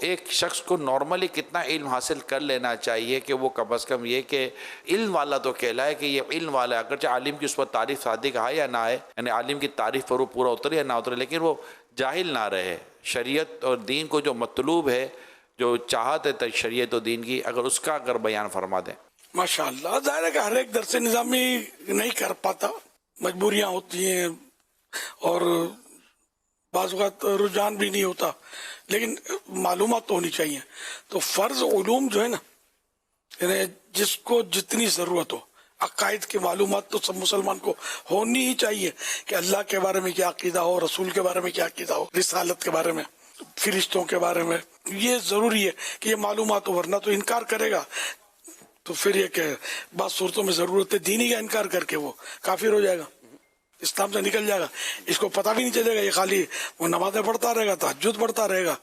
ایک شخص کو نارملی کتنا علم حاصل کر لینا چاہیے کہ وہ کم از کم یہ کہ علم والا تو کہلائے کہ یہ علم والا ہے، اگرچہ عالم کی اس پر تعریف صادق ہے یا نہ ہے، یعنی عالم کی تعریف پر وہ پورا اترے یا نہ اترے، لیکن وہ جاہل نہ رہے. شریعت اور دین کو جو مطلوب ہے، جو چاہت ہے شریعت و دین کی، اگر بیان فرما دیں. ماشاء اللہ. ظاہر ہے کہ ہر ایک درس نظامی نہیں کر پاتا، مجبوریاں ہوتی ہیں اور بعض اوقات رجحان بھی نہیں ہوتا، لیکن معلومات تو ہونی چاہیے. تو فرض علوم جو ہے نا، یعنی جس کو جتنی ضرورت ہو، عقائد کی معلومات تو سب مسلمان کو ہونی ہی چاہیے کہ اللہ کے بارے میں کیا عقیدہ ہو، رسول کے بارے میں کیا عقیدہ ہو، رسالت کے بارے میں، فرشتوں کے بارے میں. یہ ضروری ہے کہ یہ معلومات ہو، ورنہ تو انکار کرے گا. تو پھر یہ کہ بعض صورتوں میں ضرورت ہے دینی کا انکار کر کے وہ کافر ہو جائے گا، اسلام سے نکل جائے گا. اس کو پتہ بھی نہیں چلے گا، یہ خالی وہ نمازیں پڑھتا رہے گا، تہجد پڑھتا رہے گا،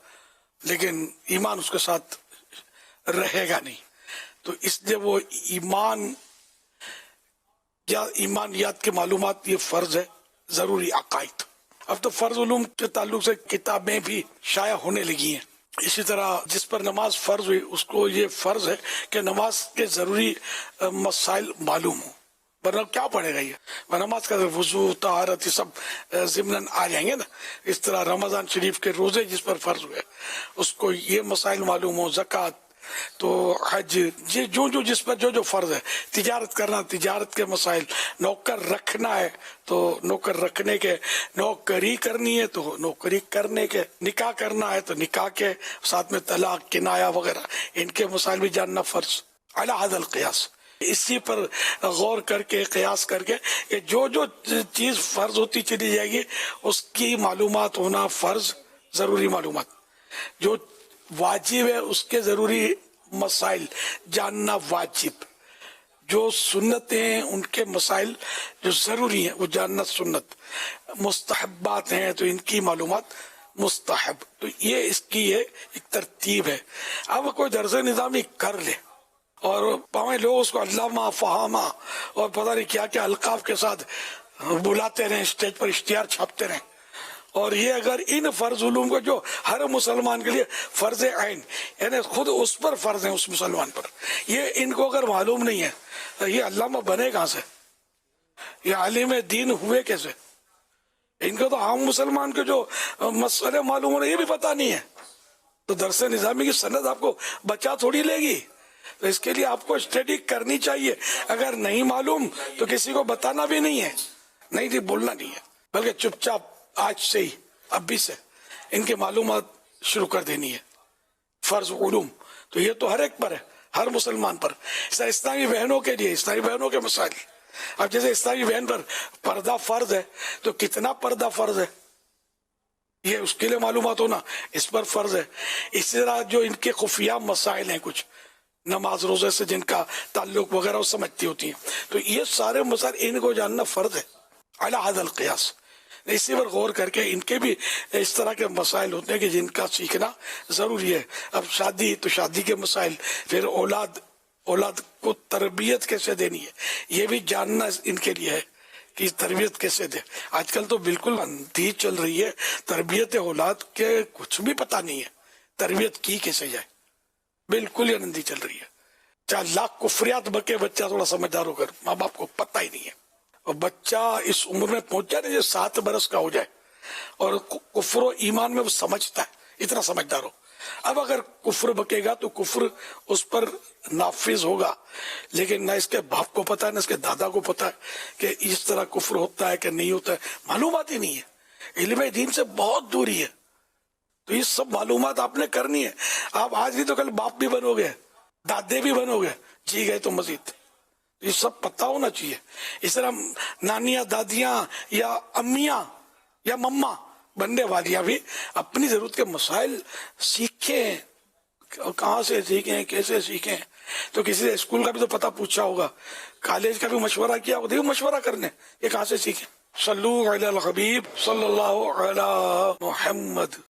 لیکن ایمان اس کے ساتھ رہے گا نہیں. تو اس لیے وہ ایمان یا ایمانیات کے معلومات یہ فرض ہے، ضروری عقائد. اب تو فرض علوم کے تعلق سے کتابیں بھی شائع ہونے لگی ہیں. اسی طرح جس پر نماز فرض ہوئی اس کو یہ فرض ہے کہ نماز کے ضروری مسائل معلوم ہوں، ورنہ کیا پڑھے گا یہ. نماز کا وضو، طہارت، یہ سب ضمناً آ جائیں گے نا. اس طرح رمضان شریف کے روزے جس پر فرض ہوئے اس کو یہ مسائل معلوم ہو، زکوٰۃ، تو حج، یہ جو جس پر جو فرض ہے. تجارت کرنا، تجارت کے مسائل، نوکر رکھنا ہے تو نوکر رکھنے کے، نوکری کرنی ہے تو نوکری کرنے کے، نکاح کرنا ہے تو نکاح کے، ساتھ میں طلاق، کنایا وغیرہ، ان کے مسائل بھی جاننا فرض. علی ھذا القیاس، اسی پر غور کر کے، قیاس کر کے کہ جو چیز فرض ہوتی چلی جائے گی اس کی معلومات ہونا فرض، ضروری معلومات. جو واجب ہے اس کے ضروری مسائل جاننا واجب. جو سنتیں ہیں ان کے مسائل جو ضروری ہیں وہ جاننا سنت. مستحبات ہیں تو ان کی معلومات مستحب. تو یہ اس کی ایک ترتیب ہے. اب کوئی درس نظامی کر لے اور پاویں لوگ اس کو علامہ، فہامہ اور پتہ نہیں کیا کیا القاب کے ساتھ بلاتے رہیں، اسٹیج پر اشتہار چھاپتے رہیں، اور یہ اگر ان فرض علوم کو جو ہر مسلمان کے لیے فرض عین، یعنی خود اس پر فرض ہیں، اس مسلمان پر، یہ ان کو اگر معلوم نہیں ہے تو یہ علامہ بنے کہاں سے، یہ عالم دین ہوئے کیسے؟ ان کو تو عام مسلمان کے جو مسئلے معلوم ہونے یہ بھی پتہ نہیں ہے. تو درس نظامی کی سند آپ کو بچا تھوڑی لے گی. تو اس کے لیے آپ کو اسٹڈی کرنی چاہیے. اگر نہیں معلوم تو کسی کو بتانا بھی نہیں ہے، نہیں بولنا نہیں ہے، بلکہ چپ چاپ آج سے ہی، ابھی سے ان کی معلومات شروع کر دینی ہے. فرض علوم تو یہ تو ہر ایک پر ہے، ہر مسلمان پر. اسلامی بہنوں کے لیے اسلامی بہنوں کے مسائل. اب جیسے اسلامی بہن پر پردہ فرض ہے تو کتنا پردہ فرض ہے یہ اس کے لیے معلومات ہونا اس پر فرض ہے. اسی طرح جو ان کے خفیہ مسائل ہیں، کچھ نماز روزے سے جن کا تعلق وغیرہ وہ سمجھتی ہوتی ہیں، تو یہ سارے مسائل ان کو جاننا فرض ہے علی ھذا القیاس. اسی پر غور کر کے ان کے بھی اس طرح کے مسائل ہوتے ہیں کہ جن کا سیکھنا ضروری ہے. اب شادی تو شادی کے مسائل، پھر اولاد کو تربیت کیسے دینی ہے یہ بھی جاننا ان کے لیے ہے کہ تربیت کیسے دے. آج کل تو بالکل اندھی چل رہی ہے، تربیت اولاد کے کچھ بھی پتہ نہیں ہے، تربیت کی کیسے جائے، بالکل ہی اندھی چل رہی ہے. چاہے لاکھ کفریات بکے، بچہ تھوڑا سمجھدار ہو کر، ماں باپ کو پتہ ہی نہیں ہے. اور بچہ اس عمر میں پہنچ جائے جو 7 برس کا ہو جائے اور کفر و ایمان میں وہ سمجھتا ہے، اتنا سمجھدار ہو. اب اگر کفر بکے گا تو کفر اس پر نافذ ہوگا، لیکن نہ اس کے باپ کو پتا ہے نہ اس کے دادا کو پتا ہے کہ اس طرح کفر ہوتا ہے کہ نہیں ہوتا ہے. معلومات ہی نہیں ہے، علم دین سے بہت دوری ہے. تو یہ سب معلومات آپ نے کرنی ہے. آپ آج بھی تو کل باپ بھی بنو گے، دادے بھی بنو گے، جی گئے تو مزید. یہ سب پتہ ہونا چاہیے. اس طرح نانیاں، دادیاں یا امیاں یا مما بننے والیاں بھی اپنی ضرورت کے مسائل سیکھیں. کہاں سے سیکھیں، کیسے سیکھیں. تو کسی سے اسکول کا بھی تو پتہ پوچھا ہوگا، کالج کا بھی مشورہ کیا ہوگا. دیکھو مشورہ کرنے یہ کہاں سے سیکھیں. صلو علی الحبیب صلی اللہ علی محمد.